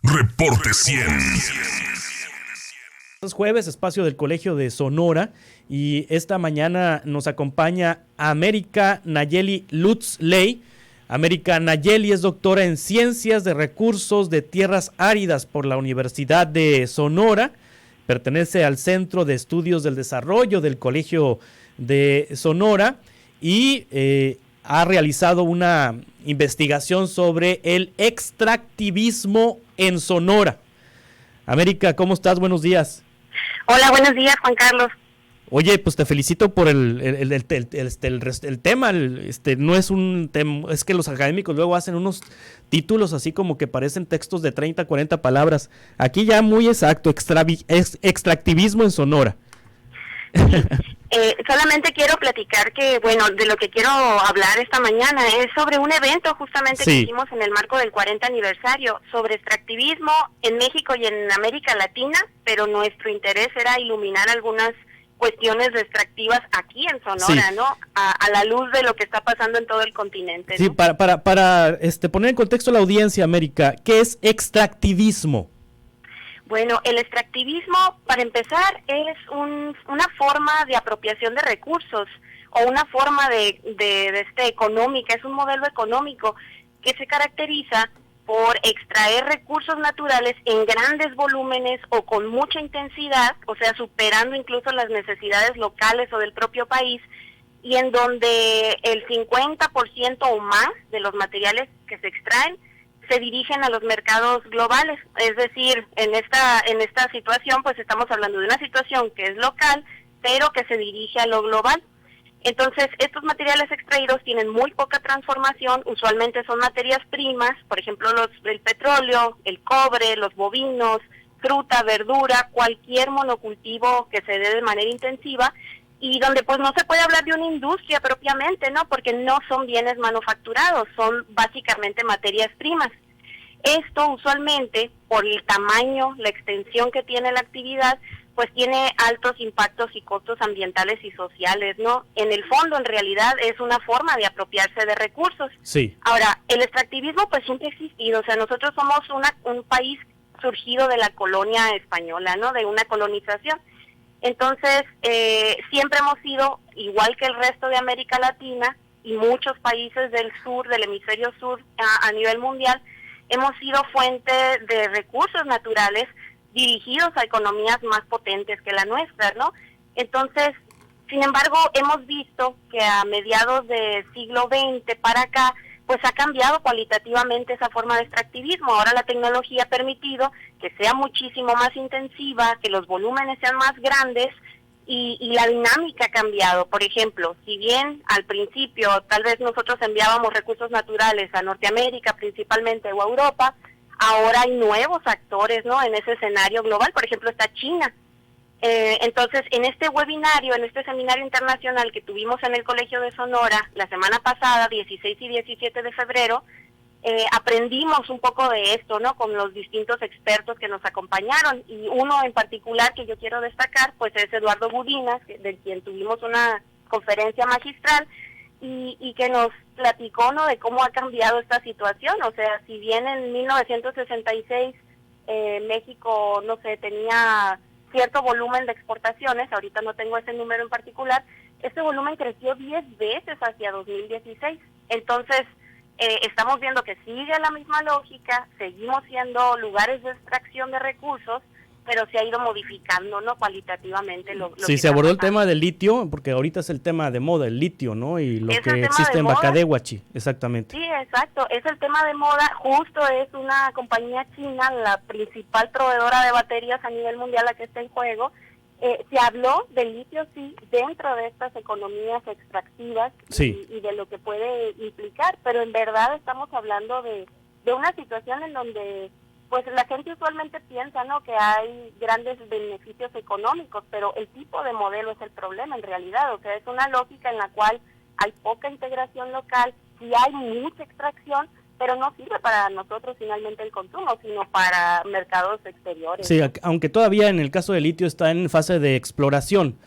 Reporte 100. Es jueves, espacio del Colegio de Sonora, y esta mañana nos acompaña América Nayeli Lutz-Ley. América Nayeli es doctora en Ciencias de Recursos de Tierras Áridas por la Universidad de Sonora. Pertenece al Centro de Estudios del Desarrollo del Colegio de Sonora y ha realizado una investigación sobre el extractivismo en Sonora. América, ¿cómo estás? Buenos días. Hola, buenos días, Juan Carlos. Oye, pues te felicito por el tema. No es un tema, es que los académicos luego hacen unos títulos así como que parecen textos de 30, 40 palabras. Aquí ya muy exacto, extractivismo en Sonora. Solamente quiero platicar que, bueno, de lo que quiero hablar esta mañana es sobre un evento justamente que hicimos en el marco del 40 aniversario sobre extractivismo en México y en América Latina, pero nuestro interés era iluminar algunas cuestiones extractivas aquí en Sonora, ¿no? A la luz de lo que está pasando en todo el continente, ¿no? Sí, para poner en contexto a la audiencia, América, ¿qué es extractivismo? Bueno, el extractivismo, para empezar, es una forma de apropiación de recursos o una forma económica, es un modelo económico que se caracteriza por extraer recursos naturales en grandes volúmenes o con mucha intensidad, o sea, superando incluso las necesidades locales o del propio país, y en donde el 50% o más de los materiales que se extraen se dirigen a los mercados globales. Es decir, en esta situación pues estamos hablando de una situación que es local, pero que se dirige a lo global. Entonces, estos materiales extraídos tienen muy poca transformación, usualmente son materias primas, por ejemplo, el petróleo, el cobre, los bovinos, fruta, verdura, cualquier monocultivo que se dé de manera intensiva, y donde pues no se puede hablar de una industria propiamente, ¿no? Porque no son bienes manufacturados, son básicamente materias primas. Esto usualmente, por el tamaño, la extensión que tiene la actividad, pues tiene altos impactos y costos ambientales y sociales, ¿no? En el fondo, en realidad, es una forma de apropiarse de recursos. Sí. Ahora, el extractivismo pues siempre ha existido, o sea, nosotros somos un país surgido de la colonia española, ¿no? De una colonización. Entonces, siempre hemos sido, igual que el resto de América Latina y muchos países del sur, del hemisferio sur a nivel mundial, hemos sido fuente de recursos naturales dirigidos a economías más potentes que la nuestra, ¿no? Entonces, sin embargo, hemos visto que a mediados del siglo XX para acá, pues ha cambiado cualitativamente esa forma de extractivismo. Ahora la tecnología ha permitido que sea muchísimo más intensiva, que los volúmenes sean más grandes y la dinámica ha cambiado. Por ejemplo, si bien al principio tal vez nosotros enviábamos recursos naturales a Norteamérica principalmente o a Europa, ahora hay nuevos actores, ¿no? En ese escenario global, por ejemplo está China. Entonces, en este webinario, en este seminario internacional que tuvimos en el Colegio de Sonora la semana pasada, 16 y 17 de febrero, aprendimos un poco de esto, ¿no? Con los distintos expertos que nos acompañaron, y uno en particular que yo quiero destacar, pues es Eduardo Budinas, de quien tuvimos una conferencia magistral, y que nos platicó, ¿no? De cómo ha cambiado esta situación. O sea, si bien en 1966 México, no sé, tenía cierto volumen de exportaciones, ahorita no tengo ese número en particular, este volumen creció 10 veces hacia 2016. Entonces, estamos viendo que sigue la misma lógica, seguimos siendo lugares de extracción de recursos, pero se ha ido modificando, ¿no? Cualitativamente lo sí, que se abordó pasando. El tema del litio, porque ahorita es el tema de moda, el litio, ¿no? Y lo Es que existe en Bacadehuachi, exactamente. Sí, exacto, es el tema de moda. Justo es una compañía china, la principal proveedora de baterías a nivel mundial, la que está en juego. Se habló del litio, sí, dentro de estas economías extractivas, sí, y de lo que puede implicar, pero en verdad estamos hablando de una situación en donde pues la gente usualmente piensa, ¿no?, que hay grandes beneficios económicos, pero el tipo de modelo es el problema en realidad. O sea, es una lógica en la cual hay poca integración local, sí hay mucha extracción, pero no sirve para nosotros finalmente el consumo, sino para mercados exteriores. Sí, aunque todavía en el caso del litio está en fase de exploración.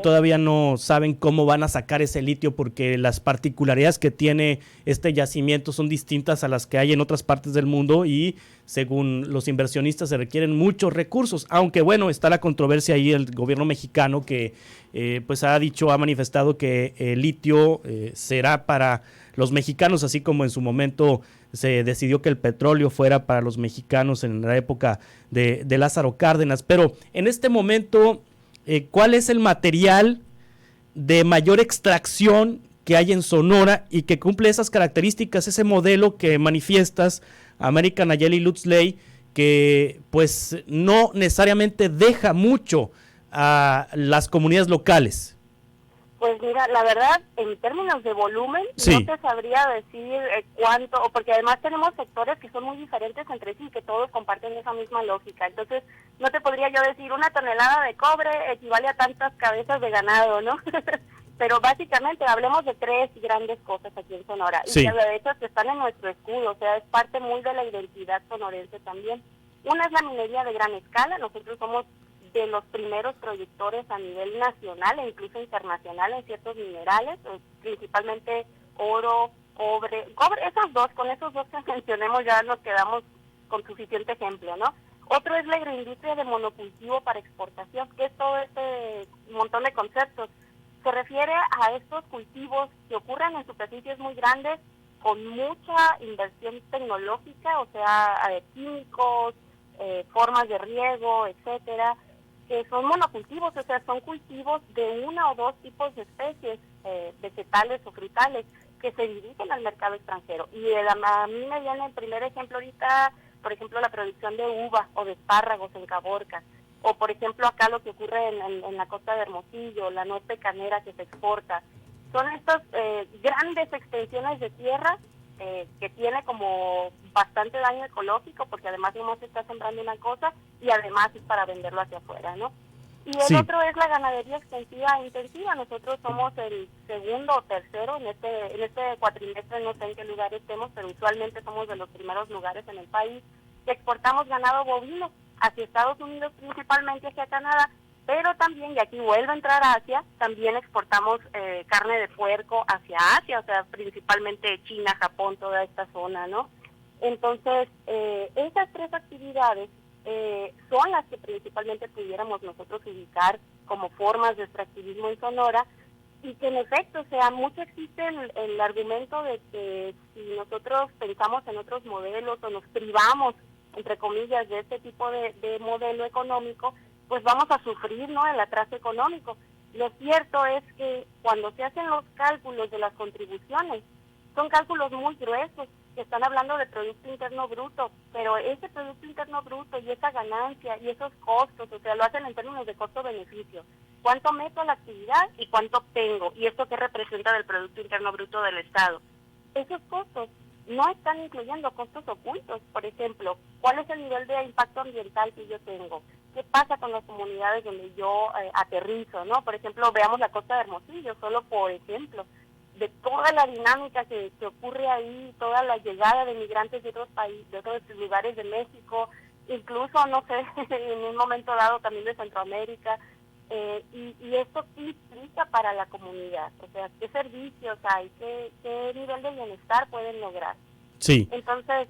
Todavía no saben cómo van a sacar ese litio, porque las particularidades que tiene este yacimiento son distintas a las que hay en otras partes del mundo, y según los inversionistas se requieren muchos recursos, aunque bueno, está la controversia ahí del gobierno mexicano que pues ha manifestado que el litio será para los mexicanos, así como en su momento se decidió que el petróleo fuera para los mexicanos en la época de Lázaro Cárdenas. Pero en este momento, ¿cuál es el material de mayor extracción que hay en Sonora y que cumple esas características, ese modelo que manifiestas, América Nayeli Lutz Ley, que pues no necesariamente deja mucho a las comunidades locales? Pues mira, la verdad, en términos de volumen, sí, no te sabría decir cuánto, porque además tenemos sectores que son muy diferentes entre sí, que todos comparten esa misma lógica. Entonces, no te podría yo decir, 1 tonelada de cobre equivale a tantas cabezas de ganado, ¿no? Pero básicamente hablemos de 3 grandes cosas aquí en Sonora. sí, Y que de hecho que están en nuestro escudo, o sea, es parte muy de la identidad sonorense también. Una es la minería de gran escala. Nosotros somos de los primeros proyectores a nivel nacional e incluso internacional en ciertos minerales, principalmente oro, cobre, con esos dos que mencionemos ya nos quedamos con suficiente ejemplo, ¿no? Otro es la agroindustria de monocultivo para exportación, que es todo este montón de conceptos. Se refiere a estos cultivos que ocurren en superficies muy grandes con mucha inversión tecnológica, o sea, químicos, formas de riego, etcétera, que son monocultivos, o sea, son cultivos de 1 o 2 tipos de especies vegetales o frutales que se dirigen al mercado extranjero. Y a mí me viene el primer ejemplo ahorita, por ejemplo, la producción de uva o de espárragos en Caborca, o por ejemplo acá lo que ocurre en la costa de Hermosillo, la nuez pecanera que se exporta. Son estas grandes extensiones de tierra que tiene como bastante daño ecológico, porque además no se está sembrando una cosa y además es para venderlo hacia afuera, ¿no? Y el otro es la ganadería extensiva e intensiva. Nosotros somos el segundo o tercero en este cuatrimestre, no sé en qué lugar estemos, pero usualmente somos de los primeros lugares en el país que exportamos ganado bovino hacia Estados Unidos, principalmente hacia Canadá, pero también, y aquí vuelve a entrar Asia, también exportamos carne de puerco hacia Asia, o sea, principalmente China, Japón, toda esta zona, ¿no? Entonces, esas 3 actividades son las que principalmente pudiéramos nosotros ubicar como formas de extractivismo en Sonora, y que en efecto, o sea, mucho existe el argumento de que si nosotros pensamos en otros modelos o nos privamos, entre comillas, de este tipo de modelo económico, pues vamos a sufrir, ¿no?, el atraso económico. Lo cierto es que cuando se hacen los cálculos de las contribuciones, son cálculos muy gruesos, que están hablando de Producto Interno Bruto, pero ese Producto Interno Bruto y esa ganancia y esos costos, o sea, lo hacen en términos de costo-beneficio. ¿Cuánto meto a la actividad y cuánto obtengo? ¿Y esto qué representa del Producto Interno Bruto del Estado? Esos costos no están incluyendo costos ocultos. Por ejemplo, ¿cuál es el nivel de impacto ambiental que yo tengo? ¿Qué pasa con las comunidades donde yo aterrizo, ¿no? Por ejemplo, veamos la costa de Hermosillo, solo por ejemplo, de toda la dinámica que ocurre ahí, toda la llegada de migrantes de otros países, de otros lugares de México, incluso, no sé, en un momento dado también de Centroamérica, y esto qué implica para la comunidad, o sea, qué servicios hay, qué nivel de bienestar pueden lograr. Sí. Entonces,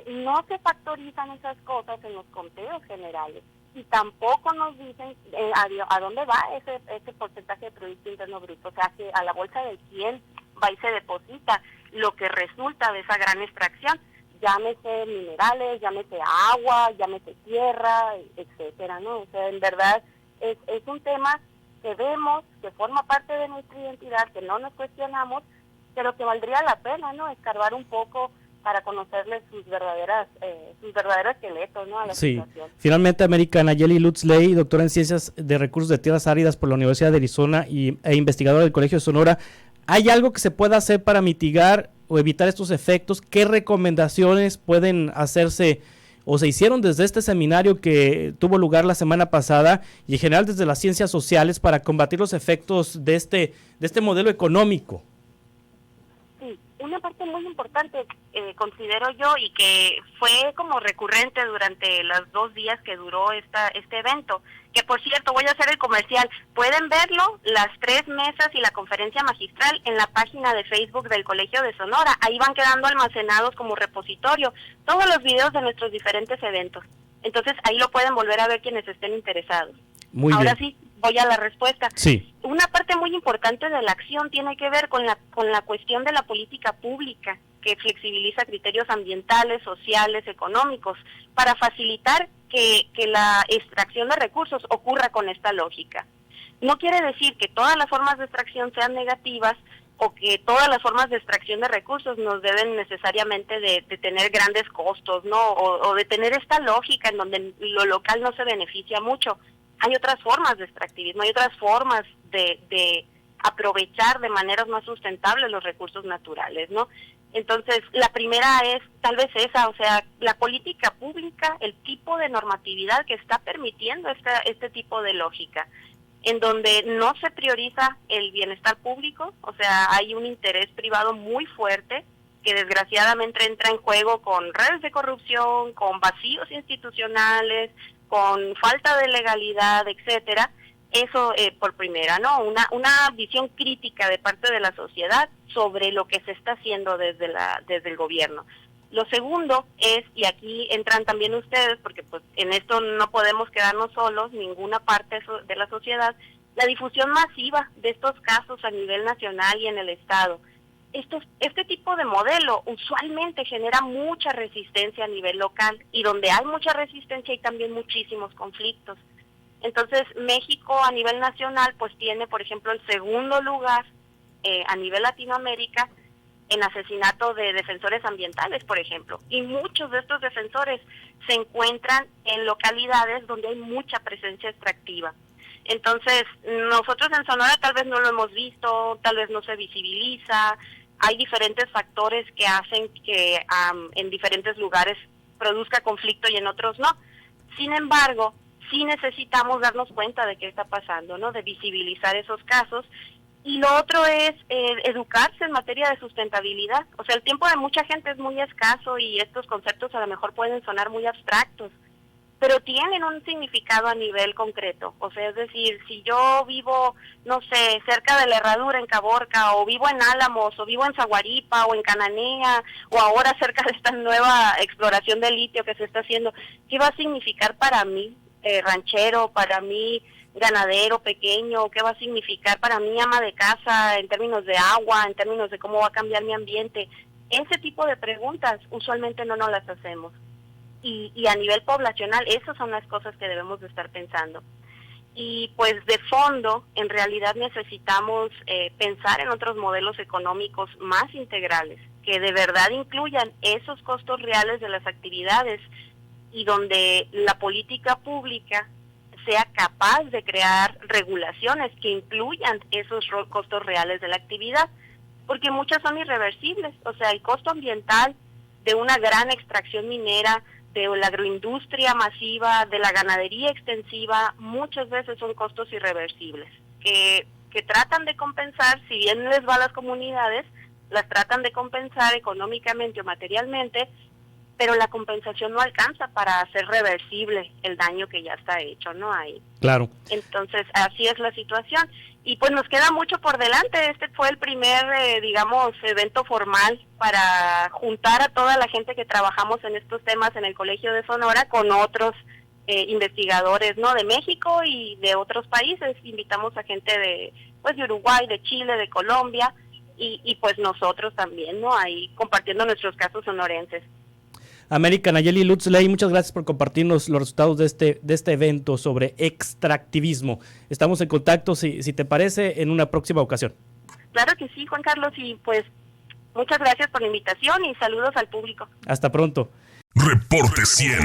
no se factorizan esas cosas en los conteos generales, y tampoco nos dicen a dónde va ese porcentaje de Producto Interno Bruto, o sea, que a la bolsa de quién va y se deposita lo que resulta de esa gran extracción, llámese minerales, llámese agua, llámese tierra, etcétera, ¿no? O sea, en verdad es un tema que vemos, que forma parte de nuestra identidad, que no nos cuestionamos, pero que valdría la pena, ¿no?, escarbar un poco para conocerles sus verdaderos esqueletos, ¿no?, a la situación. Finalmente, América Nayeli Lutz Ley, doctora en Ciencias de Recursos de Tierras Áridas por la Universidad de Arizona e investigadora del Colegio de Sonora, ¿hay algo que se pueda hacer para mitigar o evitar estos efectos? ¿Qué recomendaciones pueden hacerse o se hicieron desde este seminario que tuvo lugar la semana pasada y en general desde las ciencias sociales para combatir los efectos de este modelo económico? Sí, una parte muy importante, considero yo, y que fue como recurrente durante los 2 días que duró este evento, que por cierto, voy a hacer el comercial, pueden verlo, las 3 mesas y la conferencia magistral en la página de Facebook del Colegio de Sonora. Ahí van quedando almacenados como repositorio todos los videos de nuestros diferentes eventos. Entonces ahí lo pueden volver a ver quienes estén interesados. Muy Ahora bien. sí, voy a la respuesta. Sí. Una parte muy importante de la acción tiene que ver con la cuestión de la política pública, que flexibiliza criterios ambientales, sociales, económicos, para facilitar que la extracción de recursos ocurra con esta lógica. No quiere decir que todas las formas de extracción sean negativas o que todas las formas de extracción de recursos nos deben necesariamente de tener grandes costos, ¿no? O de tener esta lógica en donde lo local no se beneficia mucho. Hay otras formas de extractivismo, hay otras formas de aprovechar de maneras más sustentables los recursos naturales, ¿no? Entonces, la primera es tal vez esa, o sea, la política pública, el tipo de normatividad que está permitiendo este tipo de lógica, en donde no se prioriza el bienestar público, o sea, hay un interés privado muy fuerte que desgraciadamente entra en juego con redes de corrupción, con vacíos institucionales, con falta de legalidad, etcétera. Eso por primera, ¿no? Una visión crítica de parte de la sociedad sobre lo que se está haciendo desde el gobierno. Lo segundo es, y aquí entran también ustedes, porque pues en esto no podemos quedarnos solos, ninguna parte de la sociedad, la difusión masiva de estos casos a nivel nacional y en el Estado. Este tipo de modelo usualmente genera mucha resistencia a nivel local, y donde hay mucha resistencia hay también muchísimos conflictos. Entonces, México a nivel nacional pues tiene, por ejemplo, el segundo lugar a nivel Latinoamérica en asesinato de defensores ambientales, por ejemplo. Y muchos de estos defensores se encuentran en localidades donde hay mucha presencia extractiva. Entonces, nosotros en Sonora tal vez no lo hemos visto, tal vez no se visibiliza. Hay diferentes factores que hacen que en diferentes lugares produzca conflicto y en otros no. Sin embargo, sí necesitamos darnos cuenta de qué está pasando, ¿no? De visibilizar esos casos. Y lo otro es educarse en materia de sustentabilidad. O sea, el tiempo de mucha gente es muy escaso y estos conceptos a lo mejor pueden sonar muy abstractos, pero tienen un significado a nivel concreto. O sea, es decir, si yo vivo, no sé, cerca de la Herradura en Caborca, o vivo en Álamos, o vivo en Zaguaripa, o en Cananea, o ahora cerca de esta nueva exploración de litio que se está haciendo, ¿qué va a significar para mí, ranchero, para mí, ganadero pequeño? ¿Qué va a significar para mí, ama de casa, en términos de agua, en términos de cómo va a cambiar mi ambiente? Ese tipo de preguntas usualmente no nos las hacemos. Y a nivel poblacional, esas son las cosas que debemos de estar pensando. Y pues de fondo, en realidad necesitamos pensar en otros modelos económicos más integrales, que de verdad incluyan esos costos reales de las actividades y donde la política pública sea capaz de crear regulaciones que incluyan esos costos reales de la actividad, porque muchas son irreversibles. O sea, el costo ambiental de una gran extracción minera, de la agroindustria masiva, de la ganadería extensiva, muchas veces son costos irreversibles, que tratan de compensar, si bien les va a las comunidades, las tratan de compensar económicamente o materialmente, pero la compensación no alcanza para hacer reversible el daño que ya está hecho, ¿no? Ahí. Claro. Entonces, así es la situación. Y pues nos queda mucho por delante. Este fue el primer, evento formal para juntar a toda la gente que trabajamos en estos temas en el Colegio de Sonora con otros investigadores, ¿no? De México y de otros países. Invitamos a gente de Uruguay, de Chile, de Colombia y pues nosotros también, ¿no? Ahí compartiendo nuestros casos sonorenses. América Nayeli Lutz Ley, muchas gracias por compartirnos los resultados de este evento sobre extractivismo. Estamos en contacto, si te parece, en una próxima ocasión. Claro que sí, Juan Carlos, y pues muchas gracias por la invitación y saludos al público. Hasta pronto. Reporte 100.